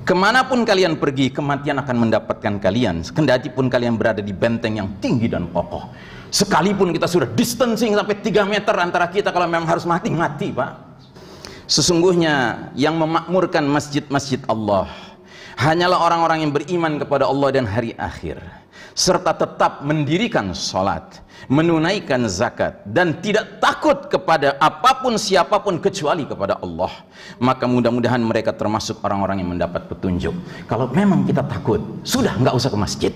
Kemanapun kalian pergi, kematian akan mendapatkan kalian, kendati pun kalian berada di benteng yang tinggi dan kokoh. Sekalipun kita sudah distancing sampai 3 meter antara kita, kalau memang harus mati, mati Pak. Sesungguhnya yang memakmurkan masjid-masjid Allah hanyalah orang-orang yang beriman kepada Allah dan hari akhir, serta tetap mendirikan sholat, menunaikan zakat, dan tidak takut kepada apapun siapapun kecuali kepada Allah. Maka mudah-mudahan mereka termasuk orang-orang yang mendapat petunjuk. Kalau memang kita takut, sudah nggak usah ke masjid.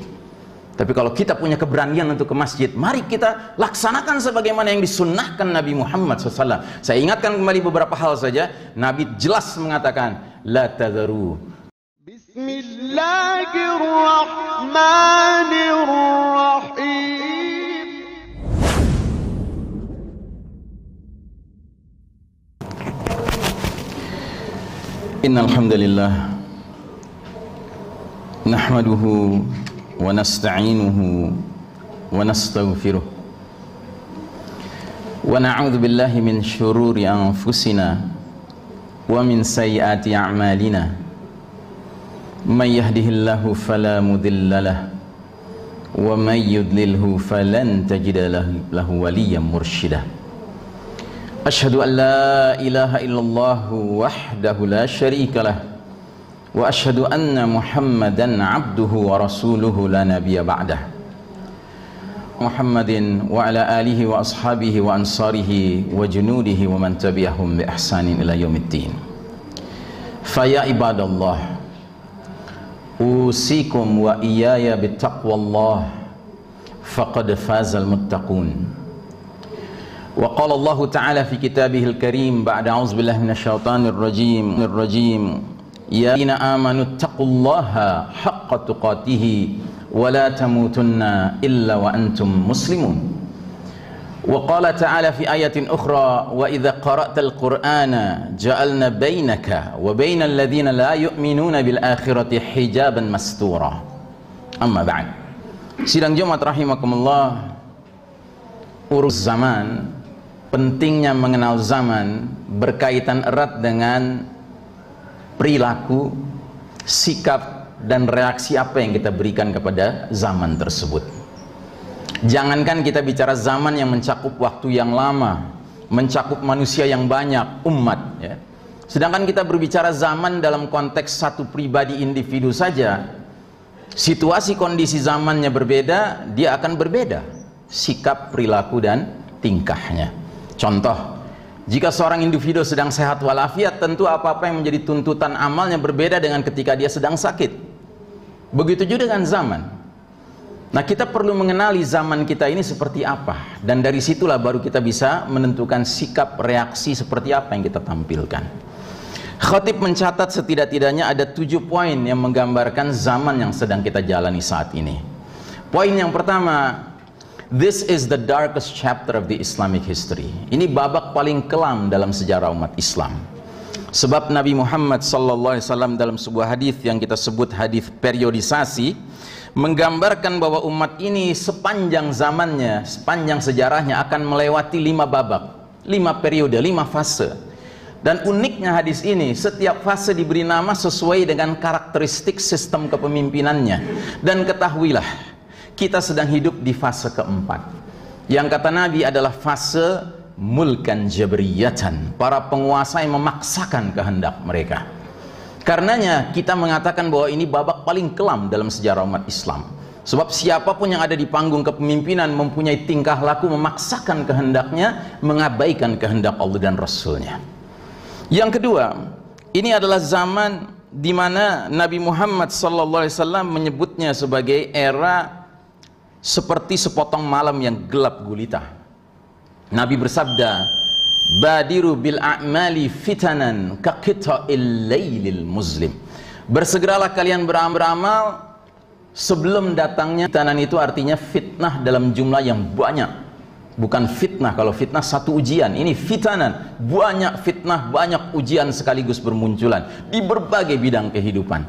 Tapi kalau kita punya keberanian untuk ke masjid, mari kita laksanakan sebagaimana yang disunnahkan Nabi Muhammad SAW. Saya ingatkan kembali beberapa hal saja. Nabi jelas mengatakan, la tadharu. Bismillahirrahmanirrahim. Innal hamdalillah nahmaduhu wa nasta'inuhu wa nastaghfiruh wa na'udzu billahi min syururi anfusina wa min sayyiati a'malina. May yahdihillahu fala mudilla lahu wa may yudlilhu falan tajida lahu waliyyan mursyida. Asyhadu an la ilaha illallah wahdahu la syarika lah wa asyhadu anna Muhammadan abduhu wa rasuluhu la nabiyya ba'dah. Muhammadin wa ala alihi wa ashabihi wa ansarihi wa junudihi wa man tabi'ahum bi ihsanin ila yaumiddin. Fa ya ibadallah, usikum wa iyaya bittaqwallah faqad fazal muttaqun. Wa qala Allah ta'ala fi kitabihil karim ba'da a'udzu billahi minasyaitonir rajim ya allazina amanu taqullaha haqqa tuqatih wa la tamutunna illa wa antum muslimun. Wa qala ta'ala fi ayatin ukhra wa idza qara'tal qur'ana ja'alna bainaka wa bainal ladzina la yu'minuna bil akhirati hijaban mastura. Amma ba'd. Sidang Jumat rahimakumullah, urus zaman, pentingnya mengenal zaman berkaitan erat dengan perilaku, sikap, dan reaksi apa yang kita berikan kepada zaman tersebut. Jangankan kita bicara zaman yang mencakup waktu yang lama, mencakup manusia yang banyak, umat ya. Sedangkan kita berbicara zaman dalam konteks satu pribadi individu saja, situasi kondisi zamannya berbeda, dia akan berbeda sikap, perilaku, dan tingkahnya. Contoh, jika seorang individu sedang sehat walafiat, tentu apa-apa yang menjadi tuntutan amalnya berbeda dengan ketika dia sedang sakit. Begitu juga dengan zaman. Nah, kita perlu mengenali zaman kita ini seperti apa, dan dari situlah baru kita bisa menentukan sikap, reaksi seperti apa yang kita tampilkan. Khatib mencatat setidak-tidaknya ada 7 poin yang menggambarkan zaman yang sedang kita jalani saat ini. Poin yang pertama, this is the darkest chapter of the Islamic history. Ini babak paling kelam dalam sejarah umat Islam. Sebab Nabi Muhammad SAW dalam sebuah hadis yang kita sebut hadis periodisasi menggambarkan bahwa umat ini sepanjang zamannya, sepanjang sejarahnya akan melewati 5 babak, 5 periode, 5 fase. Dan uniknya hadis ini, setiap fase diberi nama sesuai dengan karakteristik sistem kepemimpinannya. Dan ketahuilah, kita sedang hidup di fase keempat, yang kata Nabi adalah fase mulkan jabriyatan, para penguasa yang memaksakan kehendak mereka. Karenanya kita mengatakan bahwa ini babak paling kelam dalam sejarah umat Islam. Sebab siapapun yang ada di panggung kepemimpinan mempunyai tingkah laku memaksakan kehendaknya, mengabaikan kehendak Allah dan Rasulnya. Yang kedua, ini adalah zaman di mana Nabi Muhammad SAW menyebutnya sebagai era seperti sepotong malam yang gelap gulita. Nabi bersabda, badiru bil a'mali fitanan ka qita'il lailil muslim. Bersegeralah kalian beramal sebelum datangnya fitanan. Itu artinya fitnah dalam jumlah yang banyak. Bukan fitnah, kalau fitnah satu ujian, ini fitanan, banyak fitnah, banyak ujian sekaligus bermunculan di berbagai bidang kehidupan.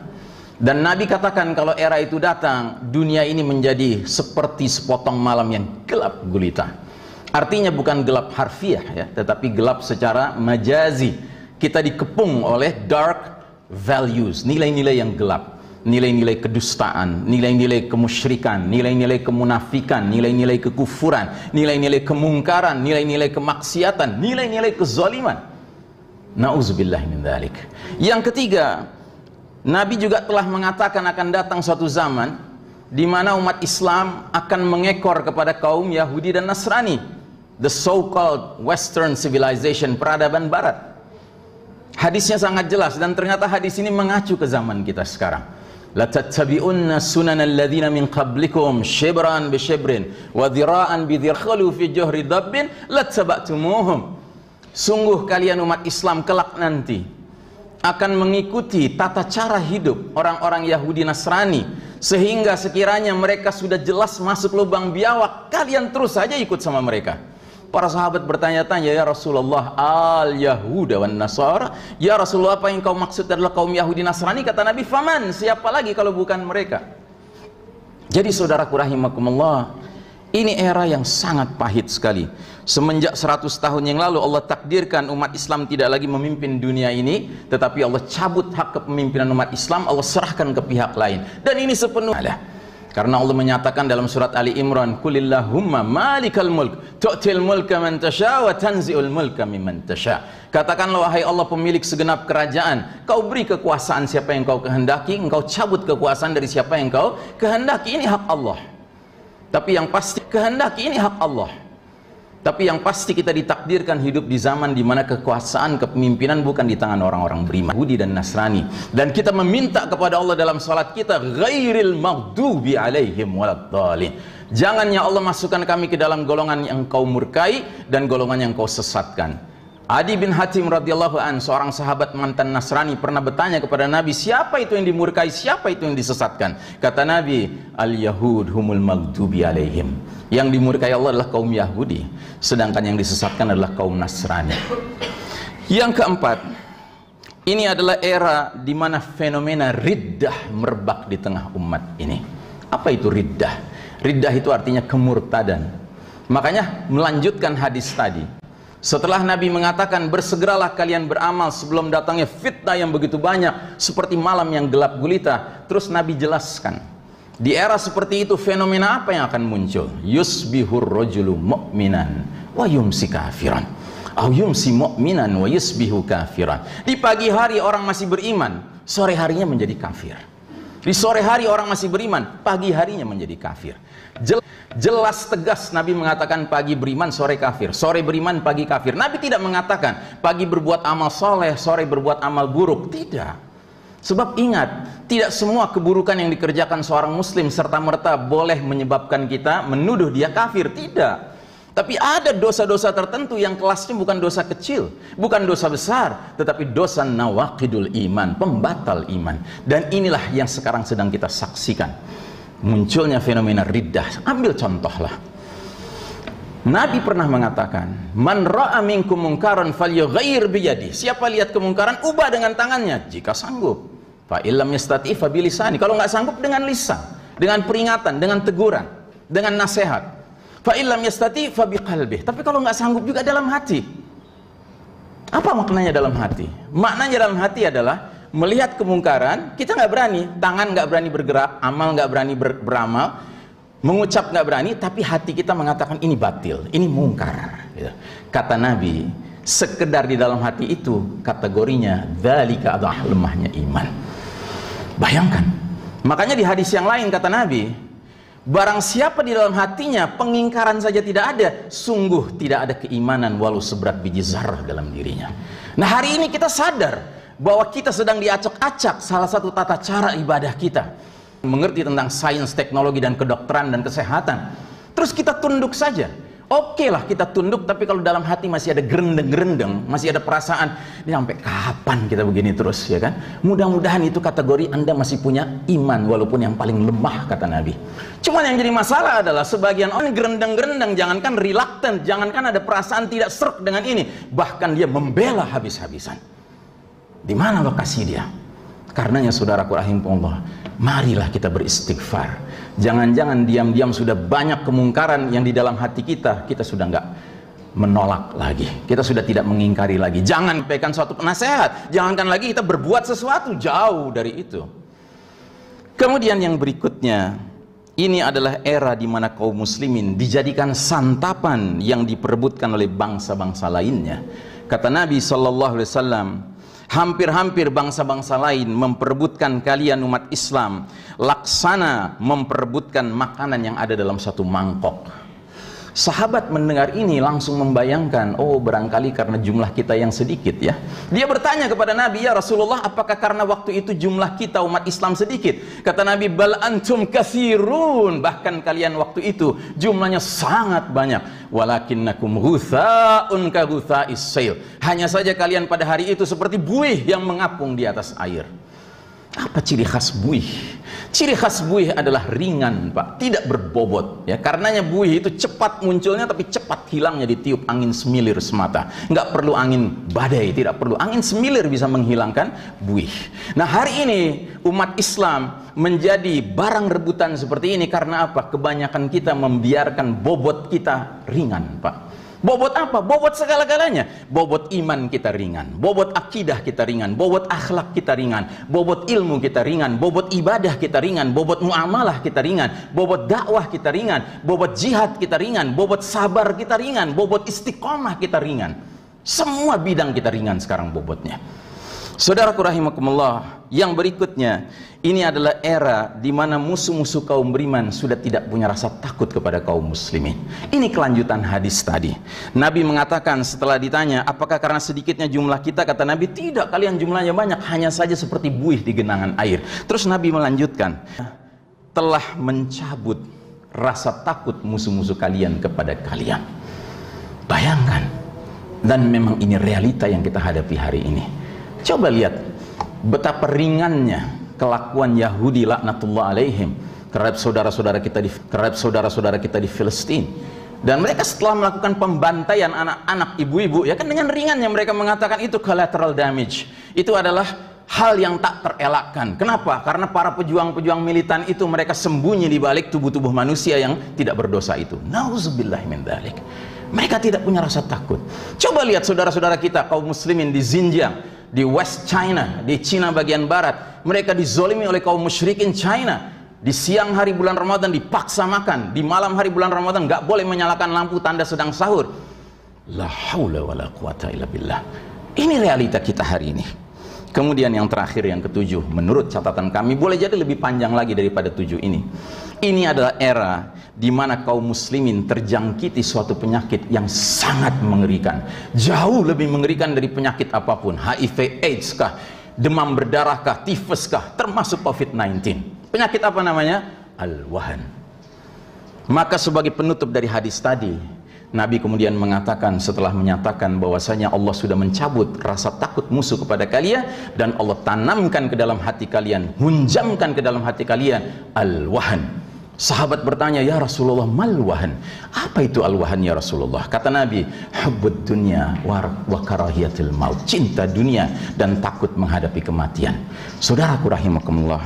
Dan Nabi katakan kalau era itu datang, dunia ini menjadi seperti sepotong malam yang gelap gulita. Artinya bukan gelap harfiah ya, tetapi gelap secara majazi. Kita dikepung oleh dark values, nilai-nilai yang gelap, nilai-nilai kedustaan, nilai-nilai kemusyrikan, nilai-nilai kemunafikan, nilai-nilai kekufuran, nilai-nilai kemungkaran, nilai-nilai kemaksiatan, nilai-nilai kezaliman. Nauzubillah min dzalik. Yang ketiga, Nabi juga telah mengatakan akan datang suatu zaman di mana umat Islam akan mengekor kepada kaum Yahudi dan Nasrani, the so-called Western civilization, peradaban Barat. Hadisnya sangat jelas dan ternyata hadis ini mengacu ke zaman kita sekarang. La tattabi'unna sunanal ladzina min qablikum shibran bi shibrin wa dhira'an bi dhirkhalu fi juhri dabbin lattaba'tumuhum. Sungguh kalian umat Islam kelak nanti akan mengikuti tata cara hidup orang-orang Yahudi Nasrani, sehingga sekiranya mereka sudah jelas masuk lubang biawak, kalian terus saja ikut sama mereka. Para sahabat bertanya-tanya, ya Rasulullah, al-Yahuda wan Nasara, ya Rasulullah, apa yang kau maksud adalah kaum Yahudi Nasrani? Kata Nabi, faman, siapa lagi kalau bukan mereka? Jadi saudaraku rahimakumullah, ini era yang sangat pahit sekali. Semenjak 100 tahun yang lalu Allah takdirkan umat Islam tidak lagi memimpin dunia ini, tetapi Allah cabut hak kepemimpinan umat Islam, Allah serahkan ke pihak lain. Dan ini sepenuhnya karena Allah menyatakan dalam surat Ali Imran, Qulillahumma malikal mulk tu'til mulka man tasha wa tanzi'ul mulka mimman tasha. Katakanlah wahai Allah pemilik segenap kerajaan, kau beri kekuasaan siapa yang kau kehendaki, engkau cabut kekuasaan dari siapa yang kau kehendaki. Ini hak Allah. Tapi yang pasti kehendaki ini hak Allah. Tapi yang pasti kita ditakdirkan hidup di zaman di mana kekuasaan kepemimpinan bukan di tangan orang-orang beriman, Yahudi dan Nasrani. Dan kita meminta kepada Allah dalam salat kita, ghairil maghdubi alaihim waladdallin. Jangan ya Allah masukkan kami ke dalam golongan yang kau murkai dan golongan yang kau sesatkan. Adi bin Hatim radhiyallahu an, seorang sahabat mantan Nasrani, pernah bertanya kepada Nabi, siapa itu yang dimurkai, siapa itu yang disesatkan? Kata Nabi, al-Yahud humul maghdubi alaihim. Yang dimurkai Allah adalah kaum Yahudi, sedangkan yang disesatkan adalah kaum Nasrani. Yang keempat, ini adalah era di mana fenomena riddah merebak di tengah umat ini. Apa itu riddah? Riddah itu artinya kemurtadan. Makanya melanjutkan hadis tadi, setelah Nabi mengatakan bersegeralah kalian beramal sebelum datangnya fitnah yang begitu banyak seperti malam yang gelap gulita, terus Nabi jelaskan di era seperti itu fenomena apa yang akan muncul. Yusbihur rajulu mu'minan wa yumsi kafiran, au yumsi mu'minan wa yusbihu kafiran. Di pagi hari orang masih beriman, sore harinya menjadi kafir. Di sore hari orang masih beriman, pagi harinya menjadi kafir. Jelas tegas Nabi mengatakan pagi beriman, sore kafir, sore beriman, pagi kafir. Nabi tidak mengatakan pagi berbuat amal soleh, sore berbuat amal buruk. Tidak. Sebab ingat, tidak semua keburukan yang dikerjakan seorang muslim serta-merta boleh menyebabkan kita menuduh dia kafir. Tidak. Tapi ada dosa-dosa tertentu yang kelasnya bukan dosa kecil, bukan dosa besar, tetapi dosa nawaqidul iman, pembatal iman. Dan inilah yang sekarang sedang kita saksikan, munculnya fenomena riddah. Ambil contohlah, Nabi pernah mengatakan, man ra'a minkum mungkaran falyughayyir biyadi. Siapa lihat kemungkaran, ubah dengan tangannya jika sanggup. Fa illam yastati fa bilisani. Kalau nggak sanggup, dengan lisan, dengan peringatan, dengan teguran, dengan nasihat. Fa illam yastati fa biqalbih. Tapi kalau nggak sanggup juga dalam hati. Apa maknanya dalam hati? Maknanya dalam hati adalah melihat kemungkaran, kita nggak berani, tangan nggak berani bergerak, amal nggak berani beramal, mengucap nggak berani, tapi hati kita mengatakan ini batil, ini mungkar. Kata Nabi, sekedar di dalam hati itu kategorinya dzalika adalah lemahnya iman. Bayangkan. Makanya di hadis yang lain kata Nabi, barang siapa di dalam hatinya pengingkaran saja tidak ada, sungguh tidak ada keimanan walau seberat biji zarah dalam dirinya. Nah, hari ini kita sadar bahwa kita sedang diacak-acak salah satu tata cara ibadah kita, mengerti tentang sains, teknologi, dan kedokteran dan kesehatan. Terus kita tunduk saja. Oke lah kita tunduk, tapi kalau dalam hati masih ada gerendeng-gerendeng, masih ada perasaan, ini sampai kapan kita begini terus, ya kan? Mudah-mudahan itu kategori Anda masih punya iman, walaupun yang paling lemah, kata Nabi. Cuman yang jadi masalah adalah sebagian orang gerendeng-gerendeng, jangankan reluctant, jangankan ada perasaan tidak serk dengan ini, bahkan dia membela habis-habisan. Di mana lokasi dia? Karenanya saudaraku rahimahullah, marilah kita beristighfar. Jangan-jangan diam-diam sudah banyak kemungkaran yang di dalam hati kita sudah menolak lagi. Kita sudah tidak mengingkari lagi. Jangan sampaikan suatu nasihat, jangankan lagi kita berbuat sesuatu, jauh dari itu. Kemudian yang berikutnya, ini adalah era di mana kaum muslimin dijadikan santapan yang diperebutkan oleh bangsa-bangsa lainnya. Kata Nabi SAW, hampir-hampir bangsa-bangsa lain memperebutkan kalian umat Islam laksana memperebutkan makanan yang ada dalam satu mangkok. Sahabat mendengar ini langsung membayangkan, oh barangkali karena jumlah kita yang sedikit ya. Dia bertanya kepada Nabi, ya Rasulullah, apakah karena waktu itu jumlah kita umat Islam sedikit? Kata Nabi, bal antum katsirun, bahkan kalian waktu itu jumlahnya sangat banyak. Walakinnakum ghutha'un ka ghutha'is sail. Hanya saja kalian pada hari itu seperti buih yang mengapung di atas air. Apa ciri khas buih? Ciri khas buih adalah ringan, Pak, tidak berbobot ya. Karenanya buih itu cepat munculnya tapi cepat hilangnya ditiup angin semilir semata. Nggak perlu angin badai, tidak perlu angin semilir bisa menghilangkan buih. Nah, hari ini umat Islam menjadi barang rebutan seperti ini karena apa? Kebanyakan kita membiarkan bobot kita ringan, Pak. Bobot apa? Bobot segala-galanya. Bobot iman kita ringan, bobot akidah kita ringan, bobot akhlak kita ringan, bobot ilmu kita ringan, bobot ibadah kita ringan, bobot muamalah kita ringan, bobot dakwah kita ringan, bobot jihad kita ringan, bobot sabar kita ringan, bobot istiqomah kita ringan. Semua bidang kita ringan sekarang bobotnya. Saudaraku rahimakumullah, yang berikutnya, ini adalah era di mana musuh-musuh kaum beriman sudah tidak punya rasa takut kepada kaum muslimin. Ini kelanjutan hadis tadi. Nabi mengatakan setelah ditanya, apakah karena sedikitnya jumlah kita? Kata Nabi, tidak, kalian jumlahnya banyak, hanya saja seperti buih di genangan air. Terus Nabi melanjutkan, telah mencabut rasa takut musuh-musuh kalian kepada kalian. Bayangkan, dan memang ini realita yang kita hadapi hari ini. Coba lihat betapa ringannya kelakuan Yahudi laknatullah alaihim terhadap saudara-saudara kita di Filistin. Dan mereka setelah melakukan pembantaian anak-anak, ibu-ibu, ya kan, dengan ringannya mereka mengatakan itu collateral damage. Itu adalah hal yang tak terelakkan. Kenapa? Karena para pejuang-pejuang militan itu mereka sembunyi di balik tubuh-tubuh manusia yang tidak berdosa itu. Nauzubillah min dzalik. Mereka tidak punya rasa takut. Coba lihat saudara-saudara kita kaum muslimin di Xinjiang, di West China, di Cina bagian barat. Mereka dizolimi oleh kaum musyrikin China. Di siang hari bulan Ramadan dipaksa makan, di malam hari bulan Ramadan nggak boleh menyalakan lampu tanda sedang sahur. La haula wala quwata illa billah. Ini realita kita hari ini. Kemudian yang terakhir, yang ketujuh, menurut catatan kami boleh jadi lebih panjang lagi daripada 7 ini. Ini adalah era di mana kaum muslimin terjangkiti suatu penyakit yang sangat mengerikan. Jauh lebih mengerikan dari penyakit apapun. HIV AIDS kah, demam berdarah kah, tifus kah, termasuk COVID-19. Penyakit apa namanya? Al-wahan. Maka sebagai penutup dari hadis tadi, Nabi kemudian mengatakan, setelah menyatakan bahwasanya Allah sudah mencabut rasa takut musuh kepada kalian, dan Allah tanamkan ke dalam hati kalian, hunjamkan ke dalam hati kalian al-wahan. Sahabat bertanya, ya Rasulullah, mal wahan? Apa itu al-wahan ya Rasulullah? Kata Nabi, hubbud dunya wa karahiyatil maut. Cinta dunia dan takut menghadapi kematian. Saudaraku rahimakumullah,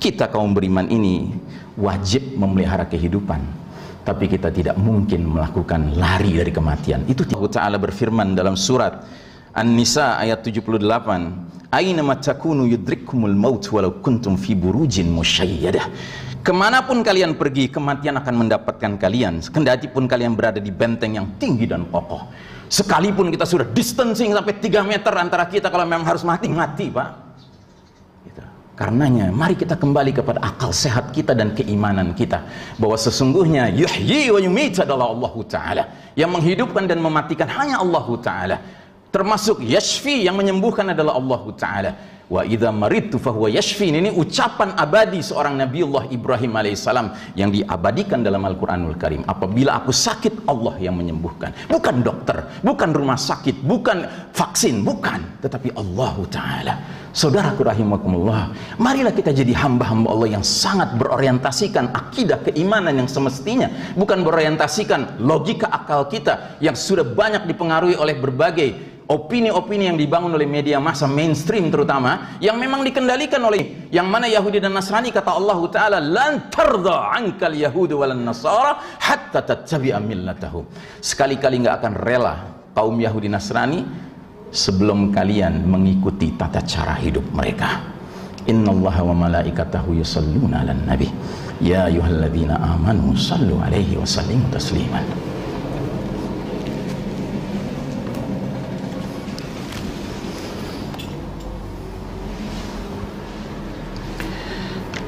kita kaum beriman ini wajib memelihara kehidupan, tapi kita tidak mungkin melakukan lari dari kematian. Itu Allah Ta'ala berfirman dalam surat An-Nisa ayat 78, aina ma takunu yudrikkumul maut walau kuntum fi burujin musyayyadah. Kemanapun kalian pergi, kematian akan mendapatkan kalian, kendati pun kalian berada di benteng yang tinggi dan kokoh. Sekalipun kita sudah distancing sampai 3 meter antara kita, kalau memang harus mati, mati, Pak. Gitu. Karenanya mari kita kembali kepada akal sehat kita dan keimanan kita, bahwa sesungguhnya yuhyi wa yumit adalah Allah Ta'ala. Yang menghidupkan dan mematikan hanya Allah Ta'ala. Termasuk yashfi, yang menyembuhkan adalah Allah Ta'ala. Wa idza maridtu fahuwa yashfi. Ini ucapan abadi seorang Nabiullah Ibrahim alaihissalam yang diabadikan dalam Al-Quranul Karim. Apabila aku sakit, Allah yang menyembuhkan. Bukan dokter, bukan rumah sakit, bukan vaksin, bukan, tetapi Allah Ta'ala. Saudaraku rahimakumullah, marilah kita jadi hamba-hamba Allah yang sangat berorientasikan akidah keimanan yang semestinya, bukan berorientasikan logika akal kita yang sudah banyak dipengaruhi oleh berbagai opini-opini yang dibangun oleh media massa mainstream terutama, yang memang dikendalikan oleh yang mana Yahudi dan Nasrani. Kata Allah Ta'ala, lan tardha ankal yahudu walan nasara hatta tattabi'a millatahum. Sekali-kali nggak akan rela kaum Yahudi Nasrani sebelum kalian mengikuti tata cara hidup mereka. Innallaha wa malaikatahu yusalluna 'alan nabi ya ayyuhalladzina amanu sallu 'alaihi wa sallimu tasliman.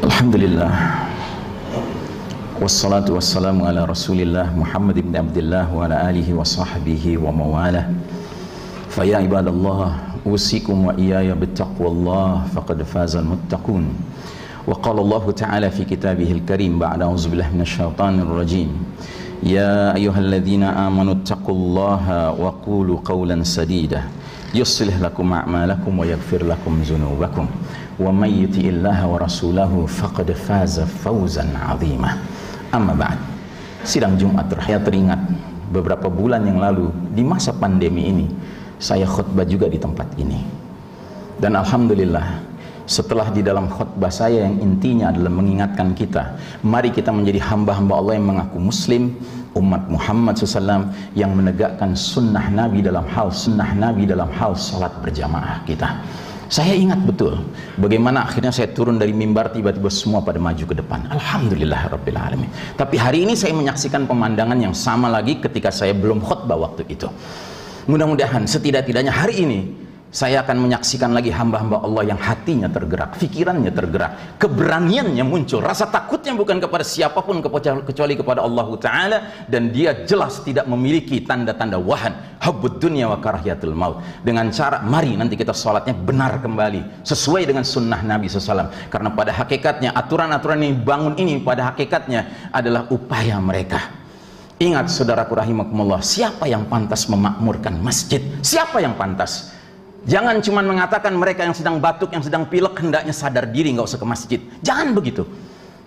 Alhamdulillah wassalatu wassalamu ala rasulillah Muhammad ibn Abdullah wa ala alihi wa sahbihi wa mawalah. Faya ibadallah usikum wa iyaya bittaqwallah faqad fazal muttaqun. Wa qala Allah Ta'ala fi kitabihil karim ba'da auzubillahi minasyaitonir rajim. Ya ayyuhalladzina amanu taqullaha wa qulu qawlan sadida yuslih lakum a'malakum wa yaghfir lakum dzunubakum wa may yuti'illaha wa rasulahu faqad faza fawzan 'azima. Amma ba'd. Sidang Jumat teringat beberapa bulan yang lalu di masa pandemi ini saya khutbah juga di tempat ini, dan alhamdulillah setelah di dalam khutbah saya yang intinya adalah mengingatkan kita, mari kita menjadi hamba-hamba Allah yang mengaku muslim, umat Muhammad SAW, yang menegakkan sunnah Nabi dalam hal salat berjamaah kita. Saya ingat betul bagaimana akhirnya saya turun dari mimbar, tiba-tiba semua pada maju ke depan. Alhamdulillah Rabbil Alamin. Tapi hari ini saya menyaksikan pemandangan yang sama lagi ketika saya belum khutbah waktu itu. Mudah-mudahan setidak-tidaknya hari ini saya akan menyaksikan lagi hamba-hamba Allah yang hatinya tergerak, pikirannya tergerak, keberaniannya muncul, rasa takutnya bukan kepada siapapun kecuali kepada Allah Ta'ala, dan dia jelas tidak memiliki tanda-tanda wahan, hubbud dunya wa karahiyatul maut. Dengan cara, mari nanti kita sholatnya benar kembali sesuai dengan sunnah Nabi SAW, karena pada hakikatnya aturan-aturan yang dibangun ini pada hakikatnya adalah upaya mereka. Ingat saudaraku rahimakumullah, siapa yang pantas memakmurkan masjid? Siapa yang pantas? Jangan cuma mengatakan mereka yang sedang batuk, yang sedang pilek hendaknya sadar diri, nggak usah ke masjid. Jangan begitu.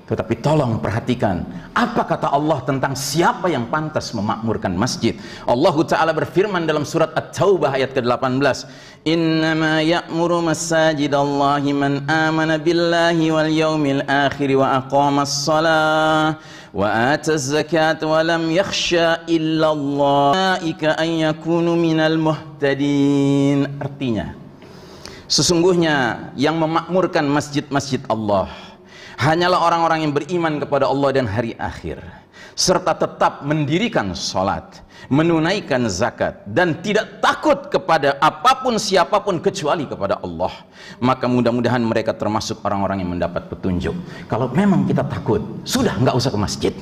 Tetapi tolong perhatikan apa kata Allah tentang siapa yang pantas memakmurkan masjid. Allah Ta'ala berfirman dalam surat At-Taubah ayat ke-18, innama ya'muru masajidallahi man amana billahi wal yawmil akhir wa aqamas salah wa ataz zakat wa lam yakhsha illa Allah ika an yakunu minal muhtadin. Artinya, sesungguhnya yang memakmurkan masjid-masjid Allah hanyalah orang-orang yang beriman kepada Allah dan hari akhir, serta tetap mendirikan sholat, menunaikan zakat, dan tidak takut kepada apapun siapapun kecuali kepada Allah. Maka mudah-mudahan mereka termasuk orang-orang yang mendapat petunjuk. Kalau memang kita takut, sudah nggak usah ke masjid.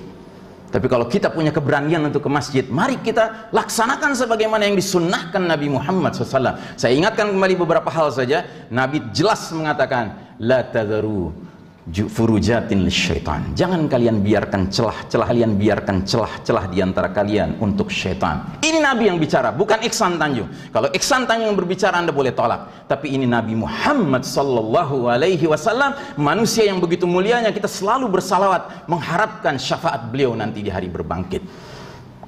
Tapi kalau kita punya keberanian untuk ke masjid, mari kita laksanakan sebagaimana yang disunnahkan Nabi Muhammad SAW. Saya ingatkan kembali beberapa hal saja. Nabi jelas mengatakan, la tadharu furujatin lisyaitan. Jangan kalian biarkan celah-celah, kalian biarkan celah-celah di antara kalian untuk syaitan. Ini Nabi yang bicara, bukan Iksan Tanjung. Kalau Iksan Tanjung yang berbicara, Anda boleh tolak. Tapi ini Nabi Muhammad sallallahu alaihi wasallam, manusia yang begitu mulianya. Kita selalu bersalawat mengharapkan syafaat beliau nanti di hari berbangkit.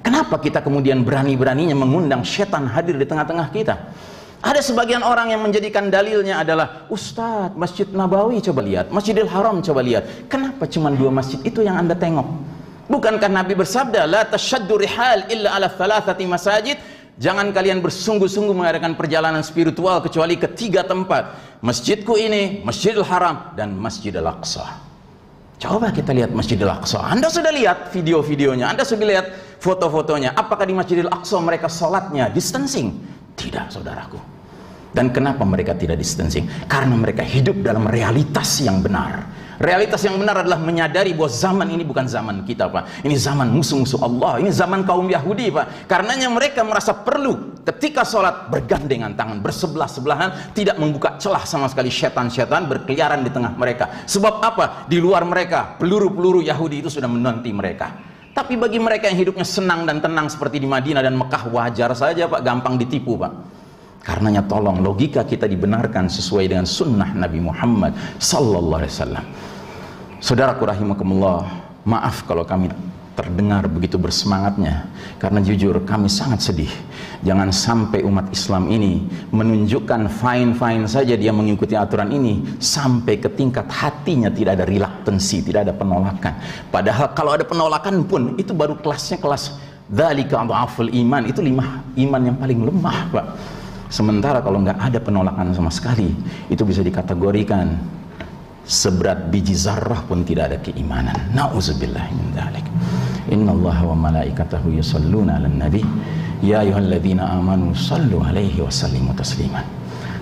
Kenapa kita kemudian berani-beraninya mengundang syaitan hadir di tengah-tengah kita? Ada sebagian orang yang menjadikan dalilnya adalah, Ustadz, Masjid Nabawi coba lihat, Masjidil Haram coba lihat. Kenapa cuma 2 masjid itu yang Anda tengok? Bukankah Nabi bersabda, la tashaddu rihal illa ala thalathati masajid? Jangan kalian bersungguh-sungguh mengadakan perjalanan spiritual kecuali ke 3 tempat. Masjidku ini, Masjidil Haram, dan Masjidil Aqsa. Coba kita lihat Masjidil Aqsa. Anda sudah lihat video-videonya, Anda sudah lihat foto-fotonya. Apakah di Masjidil Aqsa mereka sholatnya distancing? Tidak, saudaraku. Dan kenapa mereka tidak distancing? Karena mereka hidup dalam realitas yang benar. Realitas yang benar adalah menyadari bahwa zaman ini bukan zaman kita, Pak. Ini zaman musuh-musuh Allah. Ini zaman kaum Yahudi, Pak. Karenanya mereka merasa perlu ketika sholat bergandengan tangan, bersebelah-sebelahan, tidak membuka celah sama sekali. Setan-setan berkeliaran di tengah mereka. Sebab apa? Di luar mereka, peluru-peluru Yahudi itu sudah menanti mereka. Tapi bagi mereka yang hidupnya senang dan tenang seperti di Madinah dan Mekah, wajar saja, Pak, gampang ditipu, Pak. Karenanya tolong logika kita dibenarkan sesuai dengan sunnah Nabi Muhammad sallallahu alaihi wasallam. Saudaraku rahimakumullah, maaf kalau kami terdengar begitu bersemangatnya, karena jujur kami sangat sedih. Jangan sampai umat Islam ini menunjukkan fine-fine saja dia mengikuti aturan ini, sampai ke tingkat hatinya tidak ada reluctancy, tidak ada penolakan. Padahal kalau ada penolakan pun itu baru kelasnya kelas dzalika dhaful iman, itu iman yang paling lemah, Pak. Sementara kalau nggak ada penolakan sama sekali, itu bisa dikategorikan seberat biji zarrah pun tidak ada keimanan. Nauzubillah min dzalik. Innallaha wa malaikatahu yusholluna 'alan nabi ya ayyuhalladzina amanu shallu 'alaihi wa sallimu taslima.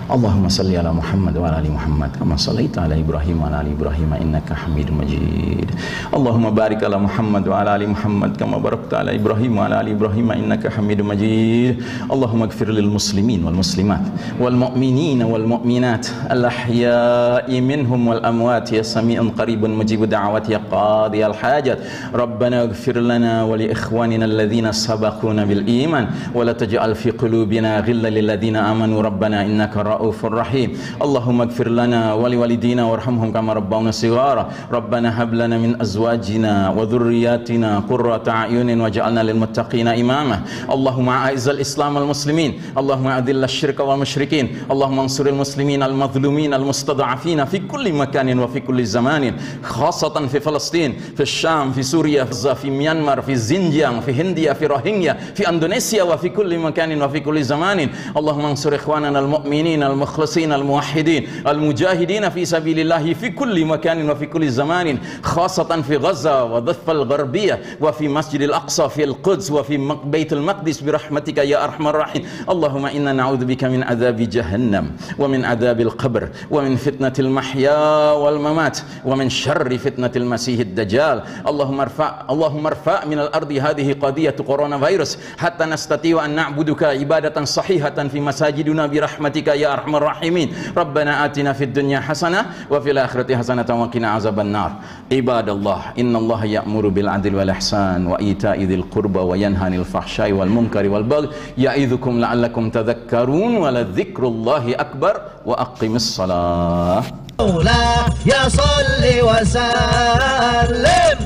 Allahumma salli ala Muhammad wa ala ali Muhammad kama shallaita ala Ibrahim wa ala ali Ibrahim innaka Hamidum Majid. Allahumma barik ala Muhammad wa ala ali Muhammad kama barakta ala Ibrahim wa ala ali Ibrahim innaka Hamidum Majid. Allahumma ighfir lil muslimin wal muslimat wal mu'minin wal mu'minat al ahya'i minhum wal amwat ya sami'un qaribun mujibud da'awati ya qadiyal hajat. Rabbana ighfir lana wa li ikhwanina alladhina sabaquna bil iman wa la taj'al fi qulubina ghillan lil ladzina amanu rabbana innaka Raufur Rahim. Allahumma ighfir lana wa liwalidina warhamhum kama rabbawna shighara. Rabbana hab lana min azwajina wa dhurriyyatina qurrata a'yunin waj'alna lil muttaqina imama. Allahumma a'izzal Islam wal muslimin. Allahumma adhill asy-syirka wal musyrikin. Allahumma ansuril muslimin al madhlumin al mustad'afina fi kulli makanin wa fi kulli zamanin, khassatan fi Palestin, fi Syam, fi Suriya, fi Myanmar, fi Xinjiang, fi Hindia, fi Rohingya, fi Indonesia wa fi kulli makanin wa fi kulli zamanin. Allahumma ansur ikhwanana al mu'minin المخلصين الموحدين المجاهدين في سبيل الله في كل مكان وفي كل زمان، خاصة في غزة وضفة الغربية وفي مسجد الأقصى في القدس وفي بيت المقدس برحمتك يا أرحم الراحمين. اللهم إنا نعوذ بك من عذاب جهنم ومن عذاب القبر ومن فتنة المحيا والممات ومن شر فتنة المسيح الدجال. اللهم ارفع من الأرض هذه قضية كورونا فيروس حتى نستطيع أن نعبدك عبادة صحيحة في مساجدنا برحمتك يا أرحم الراحمين. ربنا آتنا في الدنيا حسنة وفي الآخرة حسنة وقنا عذاب النار. عباد الله إن الله يأمر بالعدل والإحسان وإيتاء ذي القربى وينهى عن الفحشاء والمنكر والبغي يعظكم لعلكم تذكرون ولذكر الله أكبر وأقم الصلاة. يا صل وسلم